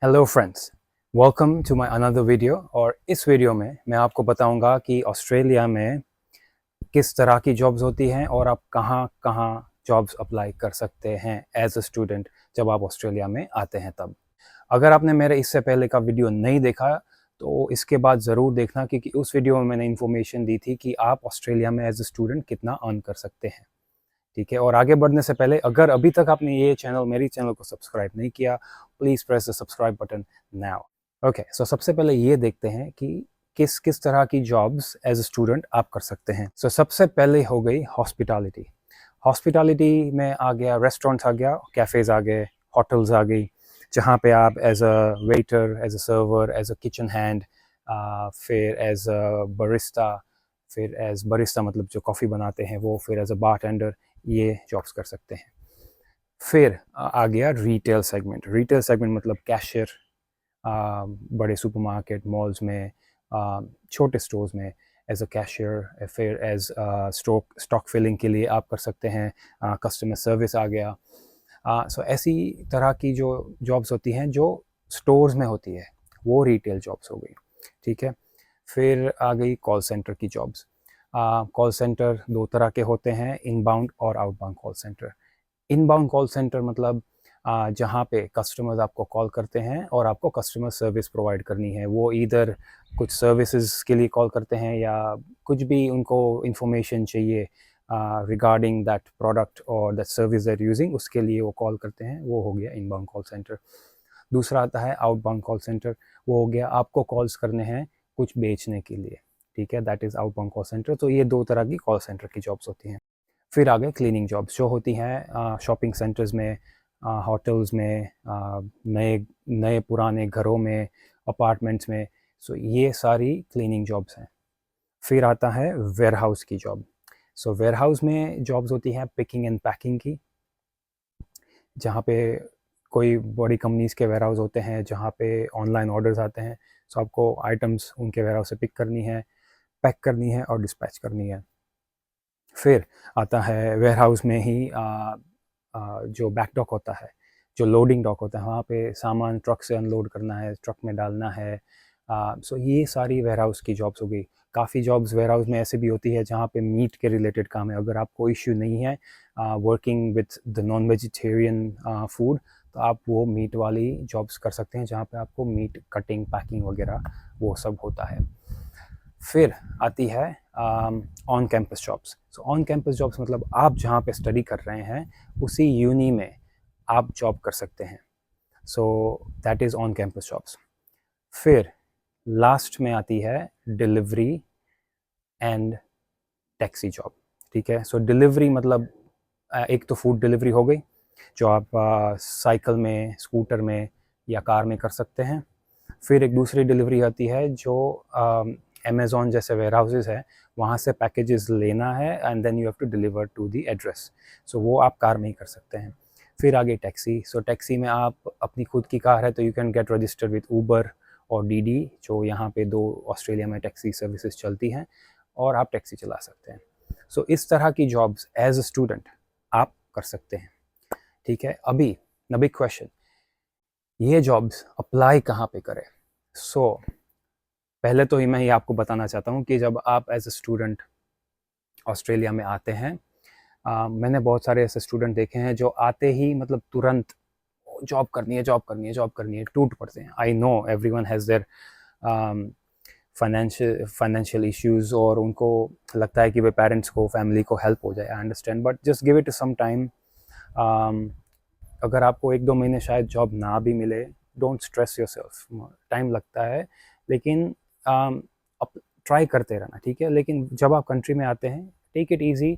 Hello friends, welcome to my another video. और इस video में मैं आपको बताऊंगा कि ऑस्ट्रेलिया में किस तरह की जॉब्स होती हैं और आप कहां कहां जॉब्स अप्लाई कर सकते हैं एज अ स्टूडेंट जब आप ऑस्ट्रेलिया में आते हैं तब। अगर आपने मेरे इससे पहले का वीडियो नहीं देखा तो इसके बाद ज़रूर देखना, क्योंकि उस वीडियो में मैंने इन्फॉर्मेशन दी थी कि आप ऑस्ट्रेलिया में एज अ स्टूडेंट कितना अर्न कर सकते हैं। ठीक है, और आगे बढ़ने से पहले अगर अभी तक आपने ये मेरी चैनल को सब्सक्राइब नहीं किया, please press the subscribe button now. Okay, so सबसे पहले ये देखते हैं कि किस किस तरह की जॉब्स एज अ स्टूडेंट आप कर सकते हैं। सो सबसे पहले हो गई हॉस्पिटैलिटी। हॉस्पिटैलिटी में आ गया रेस्टोरेंट्स, आ गया कैफ़ेज़, आ गए होटल्स, आ गई जहाँ पे आप as a waiter, as a server, as a kitchen hand, फिर एज अ बरिस्टा, फिर एज बरिस्टा मतलब जो कॉफ़ी बनाते हैं वो, फिर एज अ बारटेंडर, ये जॉब्स कर सकते हैं। फिर आ गया रिटेल सेगमेंट। रिटेल सेगमेंट मतलब कैशियर, बड़े सुपरमार्केट मॉल्स में, छोटे स्टोर्स में एज अ कैशियर। फिर एज स्टॉक फिलिंग के लिए आप कर सकते हैं, कस्टमर सर्विस आ गया। सो ऐसी तरह की जो जॉब्स होती हैं जो स्टोर्स में होती है वो रिटेल जॉब्स हो गई। ठीक है, फिर आ गई कॉल सेंटर की जॉब्स। कॉल सेंटर दो तरह के होते हैं, इनबाउंड और outbound call centre. Inbound call centre मतलब जहाँ पे कस्टमर्स आपको कॉल करते हैं और आपको कस्टमर सर्विस प्रोवाइड करनी है। वो इधर कुछ सर्विसेज के लिए कॉल करते हैं या कुछ भी उनको इंफॉर्मेशन चाहिए रिगार्डिंग दैट प्रोडक्ट और दैट सर्विस दैट यूजिंग, उसके लिए वो कॉल करते हैं। वो हो गया इनबाउंड कॉल सेंटर। दूसरा आता है आउटबाउंड कॉल सेंटर। वो हो गया आपको कॉल्स करने हैं कुछ बेचने के लिए। ठीक है, that is outbound call centre. तो ये दो तरह की कॉल सेंटर की जॉब्स होती हैं। फिर आ गए क्लीनिंग जॉब्स जो होती हैं शॉपिंग सेंटर्स में, होटल्स में, नए नए पुराने घरों में, अपार्टमेंट्स में। सो ये सारी क्लीनिंग जॉब्स हैं। फिर आता है वेयरहाउस की जॉब। सो वेयरहाउस में जॉब्स होती हैं पिकिंग एंड पैकिंग की, जहाँ पे कोई बड़ी कंपनीज़ के वेयरहाउस होते हैं जहाँ पे ऑनलाइन ऑर्डर्स आते हैं। सो आपको आइटम्स उनके वेयरहाउस से पिक करनी है, पैक करनी है और डिस्पैच करनी है। फिर आता है वेयरहाउस में ही जो बैक डॉक होता है, जो लोडिंग डॉक होता है, वहाँ पे सामान ट्रक से अनलोड करना है, ट्रक में डालना है। सो ये सारी वेयरहाउस की जॉब्स हो गई। काफ़ी जॉब्स वेयरहाउस में ऐसे भी होती है जहाँ पे मीट के रिलेटेड काम है। अगर आपको इश्यू नहीं है working with the non vegetarian food, तो आप वो मीट वाली जॉब्स कर सकते हैं जहाँ पे आपको मीट कटिंग, पैकिंग वगैरह वो सब होता है। फिर आती है on campus jobs. So on campus jobs मतलब आप जहाँ पे स्टडी कर रहे हैं उसी यूनी में आप जॉब कर सकते हैं। So that is on campus jobs. फिर लास्ट में आती है डिलीवरी एंड टैक्सी जॉब। ठीक है, सो डिलीवरी मतलब एक तो फूड डिलीवरी हो गई जो आप साइकिल में, स्कूटर में या कार में कर सकते हैं। फिर एक दूसरी डिलीवरी आती है जो अमेज़ॉन जैसे वेयर हाउसेस है, वहाँ से पैकेजेस लेना है and then you have to deliver to the address. So वो आप कार में ही कर सकते हैं। फिर आगे टैक्सी। सो टैक्सी में आप अपनी खुद की कार है तो you can get registered with Uber और डीडी, जो यहाँ पे दो ऑस्ट्रेलिया में टैक्सी सर्विसेज चलती हैं और आप टैक्सी चला सकते हैं। सो इस तरह की जॉब्स एज अ स्टूडेंट आप कर सकते हैं। ठीक है, अभी द बिग क्वेश्चन, ये जॉब्स अप्लाई कहाँ पे करें? सो पहले तो मैं ये आपको बताना चाहता हूँ कि जब आप एज अ स्टूडेंट ऑस्ट्रेलिया में आते हैं, मैंने बहुत सारे ऐसे स्टूडेंट देखे हैं जो आते ही मतलब तुरंत जॉब करनी है, जॉब करनी है, जॉब करनी है, टूट पड़ते हैं। I know everyone has their financial issues और उनको लगता है कि वे पेरेंट्स को, फैमिली को हेल्प हो जाए। I understand, but just give it some time. अगर आपको एक दो महीने शायद जॉब ना भी मिले, डोंट स्ट्रेस योरसेल्फ, टाइम लगता है, लेकिन ट्राई करते रहना। ठीक है, लेकिन जब आप कंट्री में आते हैं, take it easy,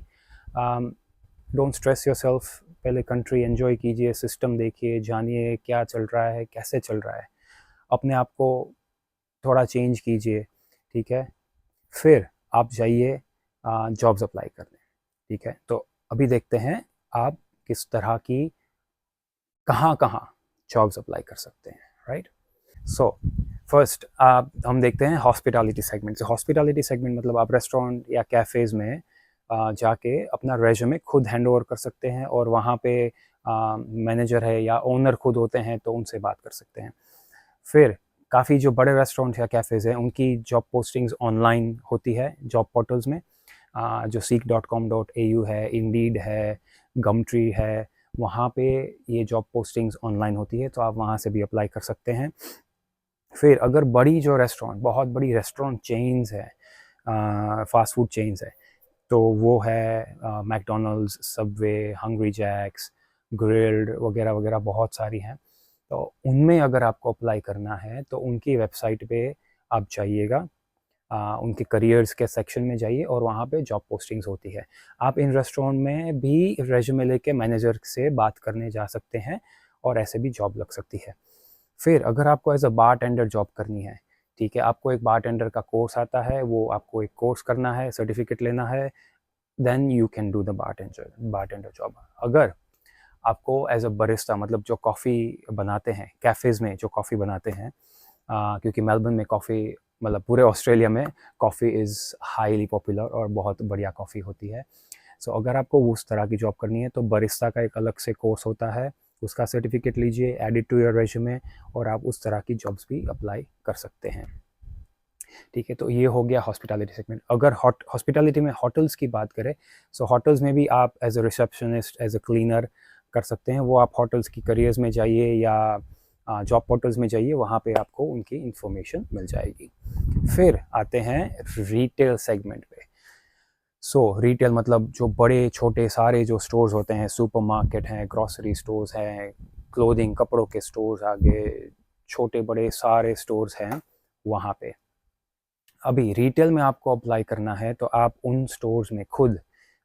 don't stress yourself. पहले कंट्री एंजॉय कीजिए, सिस्टम देखिए, जानिए क्या चल रहा है, कैसे चल रहा है, अपने आप को थोड़ा चेंज कीजिए। ठीक है, फिर आप जाइए जॉब्स अप्लाई करने। ठीक है, तो अभी देखते हैं आप किस तरह की, कहाँ कहाँ जॉब्स अप्लाई कर सकते हैं। राइट, सो फर्स्ट हम देखते हैं हॉस्पिटैलिटी सेगमेंट से। हॉस्पिटैलिटी सेगमेंट मतलब आप रेस्टोरेंट या कैफ़ेज़ में जाके अपना रेज्यूमे खुद हैंड ओवर कर सकते हैं और वहाँ पे मैनेजर है या ओनर खुद होते हैं तो उनसे बात कर सकते हैं। फिर काफ़ी जो बड़े रेस्टोरेंट या कैफ़ेज़ हैं उनकी जॉब पोस्टिंग्स ऑनलाइन होती है जॉब पोर्टल्स में, जो seek.com.au है, इंडीड है, गमट्री है, वहाँ पे ये जॉब पोस्टिंग्स ऑनलाइन होती है, तो आप वहाँ से भी अप्लाई कर सकते हैं। फिर अगर बड़ी जो रेस्टोरेंट, बहुत बड़ी रेस्टोरेंट चेन्स है, फास्ट फूड चेन्स है, तो वो है McDonald's, Subway, Hungry Jack's, Grilled वगैरह वगैरह बहुत सारी हैं। तो उनमें अगर आपको अप्लाई करना है तो उनकी वेबसाइट पे आप जाइएगा, उनके करियर्स के सेक्शन में जाइए और वहाँ पे जॉब पोस्टिंग्स होती है। आप इन रेस्टोरेंट में भी रेज्यूमे लेके मैनेजर से बात करने जा सकते हैं और ऐसे भी जॉब लग सकती है। फिर अगर आपको एज अ बारटेंडर जॉब करनी है, ठीक है, आपको एक बारटेंडर का कोर्स आता है, वो आपको एक कोर्स करना है, सर्टिफिकेट लेना है, then you can do the bartender job. अगर आपको एज अ बरिस्टा, मतलब जो कॉफ़ी बनाते हैं कैफ़ेज़ में, जो कॉफ़ी बनाते हैं, क्योंकि मेलबर्न में कॉफ़ी, मतलब पूरे ऑस्ट्रेलिया में कॉफ़ी इज़ हाईली पॉपुलर और बहुत बढ़िया कॉफ़ी होती है। सो अगर आपको उस तरह की जॉब करनी है तो बरिस्टा का एक अलग से कोर्स होता है, उसका सर्टिफिकेट लीजिए, add it to your resume, और आप उस तरह की जॉब्स भी अप्लाई कर सकते हैं। ठीक है, तो ये हो गया हॉस्पिटैलिटी सेगमेंट। अगर हॉस्पिटैलिटी में होटल्स की बात करें, सो होटल्स में भी आप as a receptionist, as a cleaner कर सकते हैं। वो आप होटल्स की करियर्स में जाइए या जॉब पोर्टल्स में जाइए, वहाँ पे आपको उनकी इंफॉर्मेशन मिल जाएगी। फिर आते हैं रिटेल सेगमेंट पे। सो रिटेल मतलब जो बड़े छोटे सारे जो स्टोर्स होते हैं, सुपरमार्केट हैं, ग्रॉसरी स्टोर्स हैं, क्लोथिंग कपड़ों के स्टोर्स, आगे छोटे बड़े सारे स्टोर्स हैं वहाँ पे। अभी रिटेल में आपको अप्लाई करना है तो आप उन स्टोर्स में खुद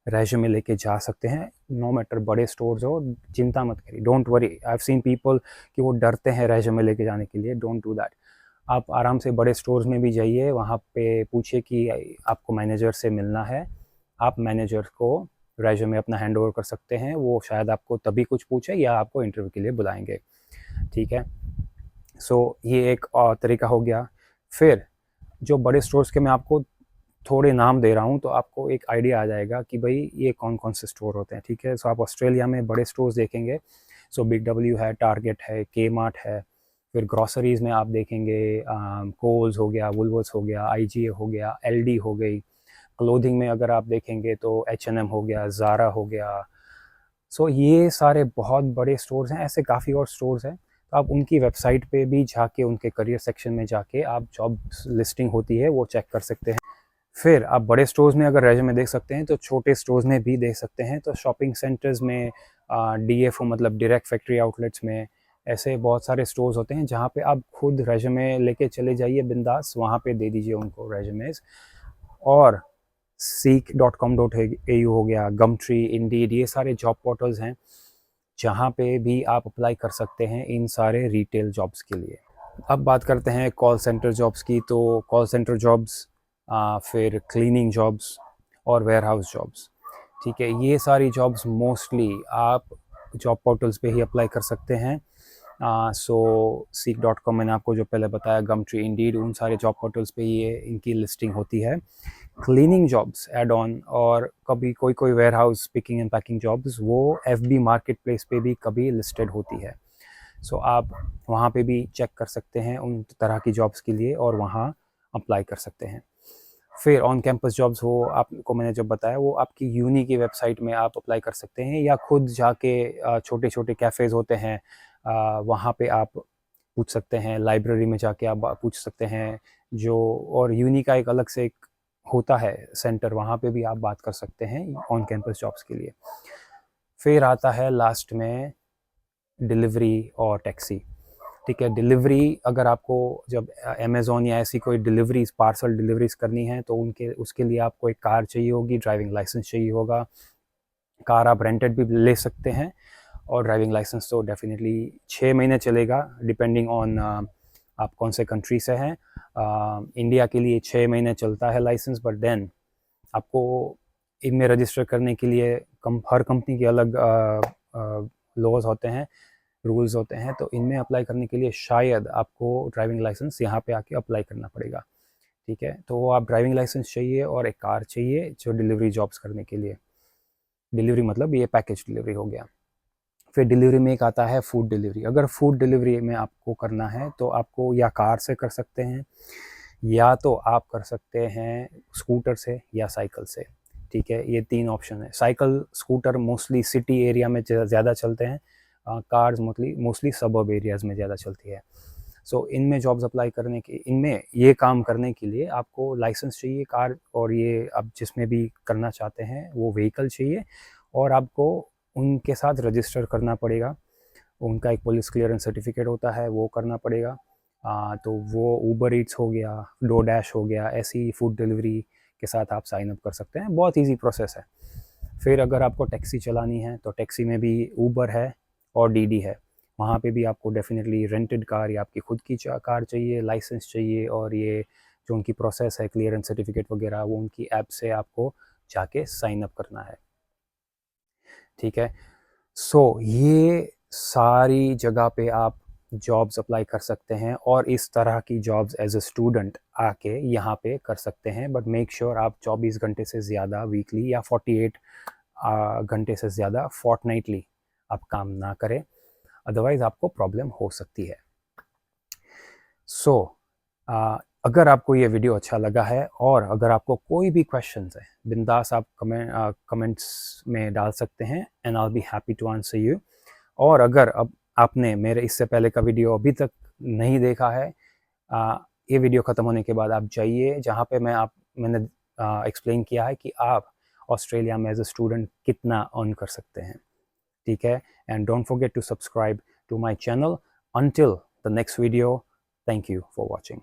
रेज्यूमे लेके जा सकते हैं, नो मैटर बड़े स्टोर्स हो, चिंता मत करिए, don't worry. I have seen people कि वो डरते हैं रेज्यूमे लेके जाने के लिए, डोंट डू दैट। आप आराम से बड़े स्टोर्स में भी जाइए, वहाँ पे पूछिए कि आपको मैनेजर से मिलना है, आप मैनेजर को रेज्यूमे अपना हैंड ओवर कर सकते हैं, वो शायद आपको तभी कुछ पूछे या आपको इंटरव्यू के लिए बुलाएंगे। ठीक है, सो ये एक और तरीका हो गया। फिर जो बड़े स्टोर्स के मैं आपको थोड़े नाम दे रहा हूँ तो आपको एक आइडिया आ जाएगा कि भाई ये कौन कौन से स्टोर होते हैं। ठीक है, सो आप ऑस्ट्रेलिया में बड़े स्टोर्स देखेंगे, सो बिग डब्ल्यू है, टारगेट है, के मार्ट है। फिर ग्रॉसरीज़ में आप देखेंगे कोल्स हो गया, वुलवर्स हो गया, IGA हो गया, LD हो गई। क्लोथिंग में अगर आप देखेंगे तो H&M हो गया, ज़ारा हो गया। सो ये सारे बहुत बड़े स्टोर्स हैं, ऐसे काफ़ी और स्टोर्स हैं। तो आप उनकी वेबसाइट पे भी जाके, उनके करियर सेक्शन में जाके आप जॉब लिस्टिंग होती है वो चेक कर सकते हैं। फिर आप बड़े स्टोर्स में अगर रेज्यूमे देख सकते हैं तो छोटे स्टोर्स में भी देख सकते हैं। तो शॉपिंग सेंटर्स में, DFO मतलब डायरेक्ट फैक्ट्री आउटलेट्स में, ऐसे बहुत सारे स्टोर्स होते हैं जहाँ पे आप खुद रेज्यूमे लेके चले जाइए बिंदास, वहाँ पे दे दीजिए उनको रेज्यूमेज। और seek.com.au हो गया, गमट्री, इंडीड, ये सारे जॉब पोर्टल्स हैं जहाँ पे भी आप अप्लाई कर सकते हैं इन सारे रिटेल जॉब्स के लिए। अब बात करते हैं कॉल सेंटर जॉब्स की। तो कॉल सेंटर जॉब्स, फिर क्लीनिंग जॉब्स और वेयरहाउस जॉब्स, ठीक है, ये सारी जॉब्स मोस्टली आप जॉब पोर्टल्स पे ही अप्लाई कर सकते हैं। सो seek.com मैंने आपको जो पहले बताया, गमट्री, इंडीड, उन सारे जॉब पोर्टल्स पे ये इनकी लिस्टिंग होती है। क्लीनिंग जॉब्स एड ऑन, और कभी कोई कोई warehouse picking and packing jobs वो FB मार्केट प्लेस पे भी कभी लिस्टेड होती है। सो आप वहाँ पे भी चेक कर सकते हैं उन तरह की जॉब्स के लिए और वहाँ अप्लाई कर सकते हैं। फिर ऑन कैंपस जॉब्स, वो आपको मैंने जब बताया, वो आपकी यूनी की वेबसाइट में आप अप्लाई कर सकते हैं या खुद जाके छोटे छोटे कैफ़ेज़ होते हैं, वहाँ पे आप पूछ सकते हैं, लाइब्रेरी में जाके आप पूछ सकते हैं जो, और यूनी का एक अलग से एक होता है सेंटर, वहाँ पे भी आप बात कर सकते हैं ऑन कैंपस जॉब्स के लिए। फिर आता है लास्ट में डिलीवरी और टैक्सी। ठीक है, डिलीवरी अगर आपको जब अमेज़ॉन या ऐसी कोई डिलीवरीज, पार्सल डिलीवरीज करनी है तो उनके उसके लिए आपको एक कार चाहिए होगी, ड्राइविंग लाइसेंस चाहिए होगा। कार आप रेंटेड भी ले सकते हैं, और ड्राइविंग लाइसेंस तो डेफिनेटली 6 महीने चलेगा, डिपेंडिंग ऑन आप कौन से कंट्री से हैं। इंडिया के लिए 6 महीने चलता है लाइसेंस, बट देन आपको इनमें रजिस्टर करने के लिए हर कंपनी के अलग लॉज होते हैं, रूल्स होते हैं, तो इनमें अप्लाई करने के लिए शायद आपको ड्राइविंग लाइसेंस यहाँ पे आके अप्लाई करना पड़ेगा। ठीक है, तो वो आप ड्राइविंग लाइसेंस चाहिए और एक कार चाहिए जो डिलीवरी जॉब्स करने के लिए। डिलीवरी मतलब ये पैकेज डिलीवरी हो गया। फिर डिलीवरी में एक आता है फूड डिलीवरी। अगर फूड डिलीवरी में आपको करना है तो आपको या कार से कर सकते हैं, या तो आप कर सकते हैं स्कूटर से या साइकिल से। ठीक है, ये 3 ऑप्शन है। Cycle scooter mostly city area में ज़्यादा चलते हैं, कार्स मोस्टली सबर्ब एरियाज़ में ज़्यादा चलती है। सो इनमें जॉब्स अप्लाई करने के, इनमें ये काम करने के लिए आपको लाइसेंस चाहिए कार, और ये आप जिसमें भी करना चाहते हैं वो व्हीकल चाहिए, और आपको उनके साथ रजिस्टर करना पड़ेगा। उनका एक पुलिस क्लियरेंस सर्टिफिकेट होता है, वो करना पड़ेगा। तो वो ऊबर ईट्स हो गया, डोडैश हो गया, ऐसी फूड डिलीवरी के साथ आप साइन अप कर सकते हैं। बहुत इजी प्रोसेस है। फिर अगर आपको टैक्सी चलानी है तो टैक्सी में भी ऊबर है और डीडी है। वहाँ पे भी आपको डेफिनेटली रेंटेड कार या आपकी खुद की कार चाहिए, लाइसेंस चाहिए, और ये जो उनकी प्रोसेस है क्लियरेंस सर्टिफिकेट वगैरह, वो उनकी ऐप से आपको जाके साइन अप करना है। ठीक है, सो ये सारी जगह पे आप जॉब्स अप्लाई कर सकते हैं, और इस तरह की जॉब्स एज अ स्टूडेंट आके यहाँ पे कर सकते हैं। बट मेक श्योर आप 24 घंटे से ज़्यादा वीकली या 48 घंटे से ज़्यादा फोर्टनाइटली आप काम ना करें, अदरवाइज़ आपको प्रॉब्लम हो सकती है। सो अगर आपको ये वीडियो अच्छा लगा है, और अगर आपको कोई भी क्वेश्चंस है, बिंदास आप कमेंट्स में डाल सकते हैं, and I will be happy to answer you. और अगर अब आपने मेरे इससे पहले का वीडियो अभी तक नहीं देखा है, ये वीडियो ख़त्म होने के बाद आप जाइए जहाँ पे मैंने एक्सप्लेन किया है कि आप ऑस्ट्रेलिया में एज अ स्टूडेंट कितना अर्न कर सकते हैं। ठीक है, and don't forget to subscribe to my channel. Until the next video, thank you for watching.